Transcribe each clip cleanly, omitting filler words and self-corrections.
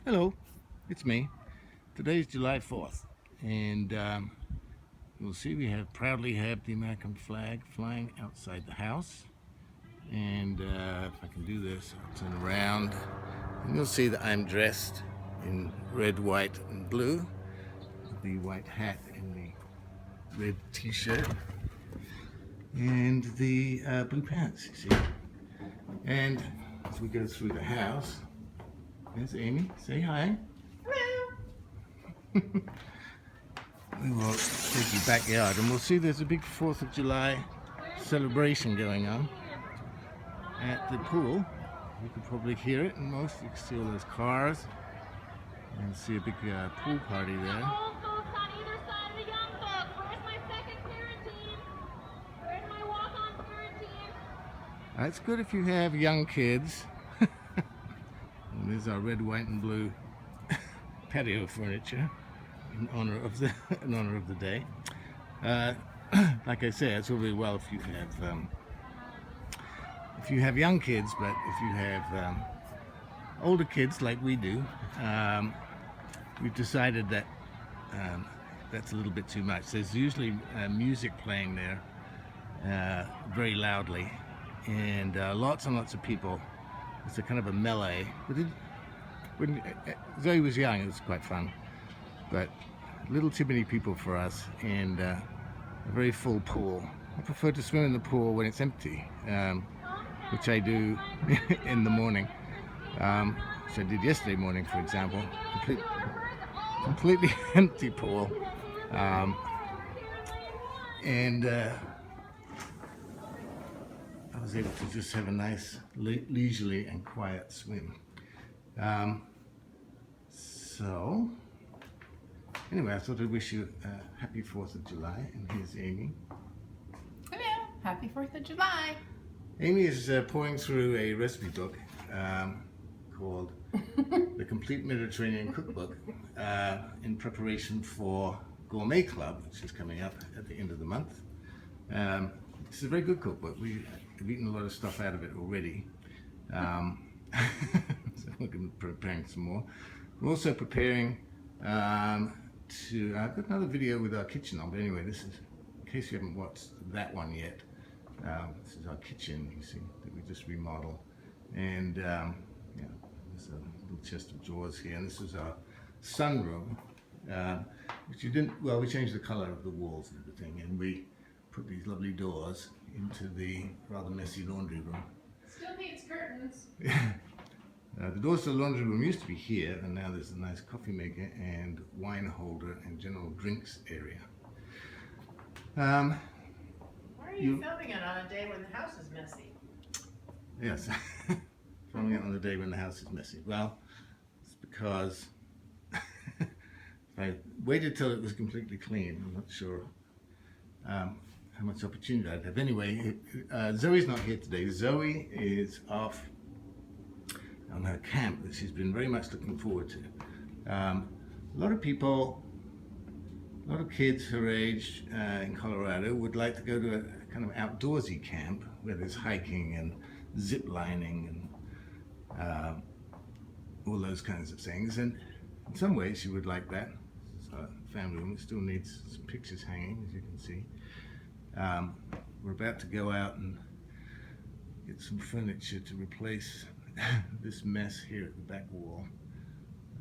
Hello, it's me. Today's July 4th, and you'll see we proudly have the American flag flying outside the house. And if I can do this, I'll turn around, and you'll see that I'm dressed in red, white, and blue. The white hat and the red t-shirt, and the blue pants, you see. And as we go through the house, there's Amy. Say hi. We will take you backyard and we'll see there's a big 4th of July celebration going on at the pool. You can probably hear it, and most you can see all those cars and see a big pool party there. That's good if you have young kids. And there's our red, white, and blue patio furniture in honor of the day. Like I said, it's all really well if you have young kids, but if you have older kids like we do, we've decided that that's a little bit too much. There's usually music playing there very loudly, and lots and lots of people. It's a kind of a melee. When Zoe was young, it was quite fun, but a little too many people for us, and a very full pool. I prefer to swim in the pool when it's empty, which I do in the morning, which I did yesterday morning, for example. Completely empty pool, and I was able to just have a nice leisurely and quiet swim. So anyway, I thought I'd wish you a happy 4th of July, and here's Amy. Hello, happy 4th of July. Amy is pouring through a recipe book called The Complete Mediterranean Cookbook in preparation for Gourmet Club, which is coming up at the end of the month. It's a very good cookbook. We've eaten a lot of stuff out of it already. So we're going to be preparing some more. We're also preparing I've got another video with our kitchen on, but anyway, this is, in case you haven't watched that one yet, this is our kitchen, you see, that we just remodeled. And yeah, there's a little chest of drawers here, and this is our sunroom, which we changed the color of the walls and everything, and we put these lovely doors into the rather messy laundry room. Still needs curtains. The doors to the laundry room used to be here, and now there's a nice coffee maker and wine holder and general drinks area. Why are you filming it on a day when the house is messy? Yes, filming it on the day when the house is messy. Well, it's because if I waited till it was completely clean, I'm not sure how much opportunity I'd have. Anyway, Zoe's not here today. Zoe is off on her camp that she's been very much looking forward to. A lot of people, a lot of kids her age in Colorado would like to go to a kind of outdoorsy camp where there's hiking and zip lining and all those kinds of things. And in some ways she would like that. It's a family room. It still needs some pictures hanging, as you can see. We're about to go out and get some furniture to replace this mess here at the back wall.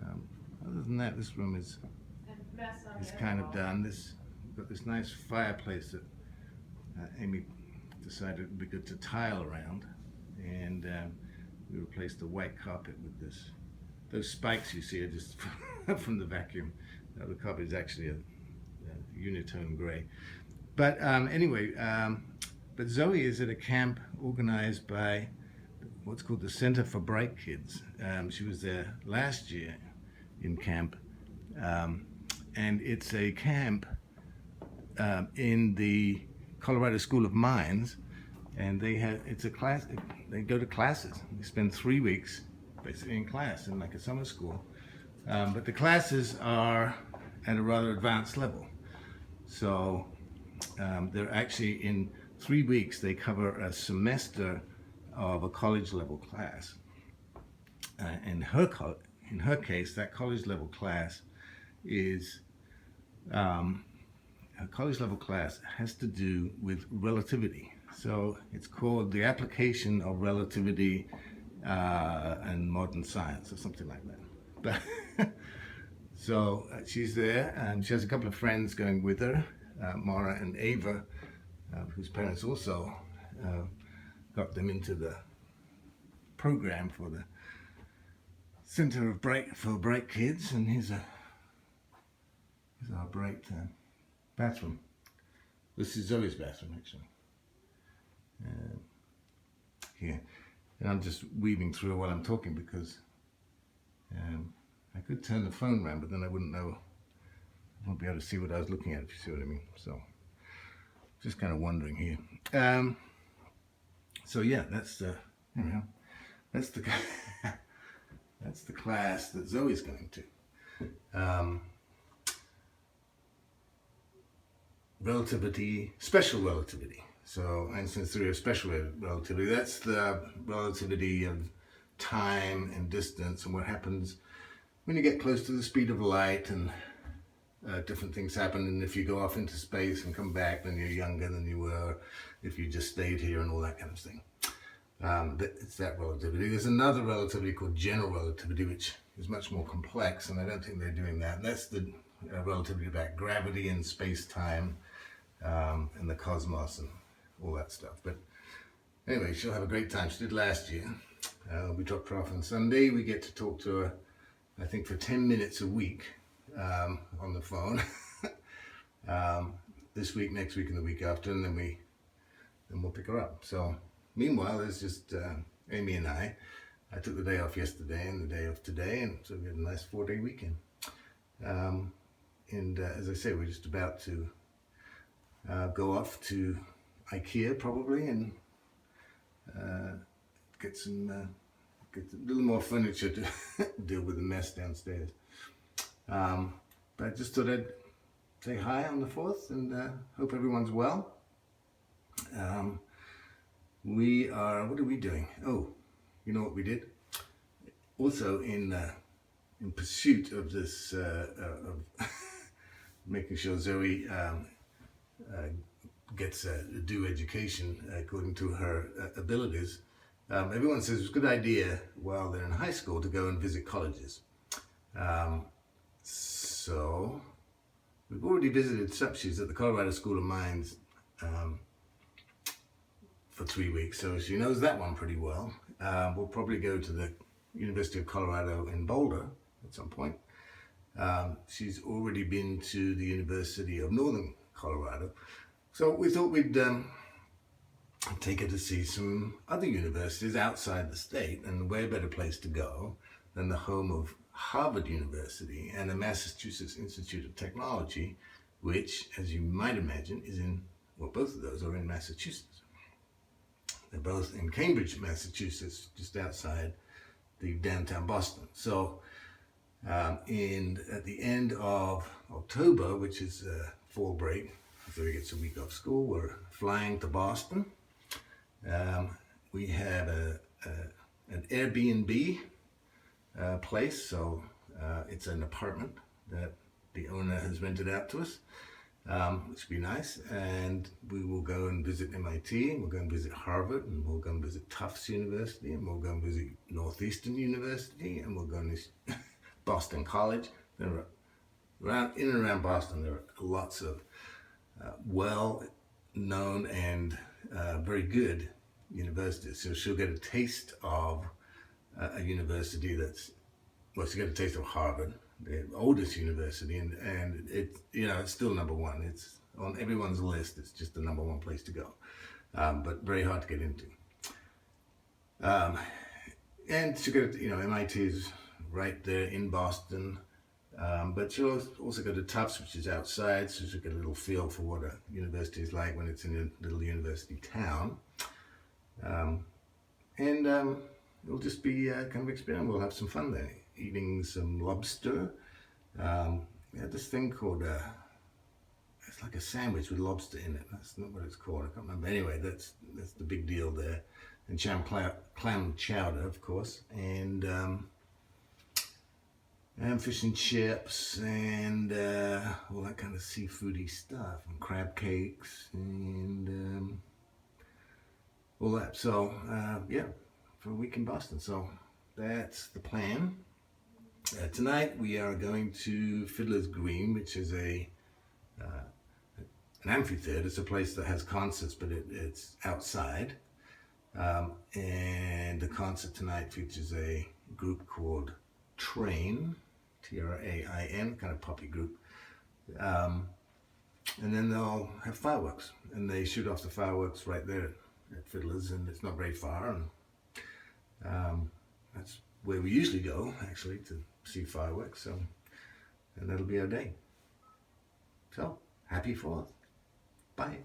Other than that, this room is kind of done. We've got this nice fireplace that Amy decided it would be good to tile around, and we replaced the white carpet with those spikes you see are just from the vacuum. The carpet is actually a unitone gray. But anyway, but Zoe is at a camp organized by what's called the Center for Bright Kids. She was there last year in camp, and it's a camp in the Colorado School of Mines, and it's a class. They go to classes. They spend 3 weeks basically in class in like a summer school, but the classes are at a rather advanced level. So they're actually in 3 weeks they cover a semester of a college level class, and in her case, that college level class is a college level class has to do with relativity. So it's called the application of relativity and modern science or something like that. But so she's there, and she has a couple of friends going with her, Mara and Ava, whose parents also got them into the program for the Center of for Bright Kids. And here's our bright bathroom. This is Zoe's bathroom, actually. Here. And I'm just weaving through while I'm talking because I could turn the phone around, but then I wouldn't know. I won't be able to see what I was looking at, if you see what I mean. So, just kind of wondering here. So yeah, that's the, that's the that's the class that Zoe's going to. Relativity, special relativity. So Einstein's theory of special relativity, that's the relativity of time and distance and what happens when you get close to the speed of light, and different things happen. And if you go off into space and come back, then you're younger than you were if you just stayed here, and all that kind of thing. It's that relativity. There's another relativity called general relativity, which is much more complex, and I don't think they're doing that. And that's the relativity about gravity and space-time and the cosmos and all that stuff. But anyway, she'll have a great time. She did last year. We dropped her off on Sunday. We get to talk to her, I think, for 10 minutes a week on the phone. This week, next week, and the week after, and then we'll pick her up. So meanwhile, there's just Amy and I. I took the day off yesterday and the day off today, and so we had a nice 4-day weekend. And as I say, we're just about to go off to IKEA probably and get a little more furniture to deal with the mess downstairs. But I just thought I'd say hi on the 4th and hope everyone's well. What are we doing? Oh, you know what we did? Also in pursuit of this, of making sure Zoe gets a due education according to her abilities, everyone says it's a good idea while they're in high school to go and visit colleges. So we've already visited She's at the Colorado School of Mines for 3 weeks, so she knows that one pretty well. We'll probably go to the University of Colorado in Boulder at some point. She's already been to the University of Northern Colorado. So we thought we'd take her to see some other universities outside the state, and where better place to go than the home of Harvard University and the Massachusetts Institute of Technology, which, as you might imagine, is both of those are in Massachusetts. They're both in Cambridge, Massachusetts, just outside the downtown Boston. So at the end of October, which is fall break, so he gets a week off school, we're flying to Boston. We have an Airbnb place, so it's an apartment that the owner has rented out to us, which will be nice. And we will go and visit MIT, and we'll go and visit Harvard, and we'll go and visit Tufts University, and we'll go and visit Northeastern University, and we'll go and Boston College. In and around Boston, there are lots of well-known and very good universities. So she'll get a taste of a university she'll get a taste of Harvard, the oldest university, and it's still number one. It's on everyone's list. It's just the number one place to go, but very hard to get into. And she'll get, MIT is right there in Boston. But she'll also go to Tufts, which is outside, so she'll get a little feel for what a university is like when it's in a little university town. And it'll just be kind of experience. We'll have some fun there, eating some lobster. We had this thing called, it's like a sandwich with lobster in it. That's not what it's called. I can't remember. Anyway, that's the big deal there. And clam chowder, of course. And and fish and chips and all that kind of seafoody stuff, and crab cakes and all that. So yeah, for a week in Boston. So that's the plan. Tonight we are going to Fiddler's Green, which is an amphitheater. It's a place that has concerts, but it's outside. And the concert tonight features a group called Train, Train, kind of poppy group. And then they'll have fireworks, and they shoot off the fireworks right there at Fiddler's, and it's not very far. And that's where we usually go, actually, to see fireworks. So, and that'll be our day. So, happy 4th. Bye.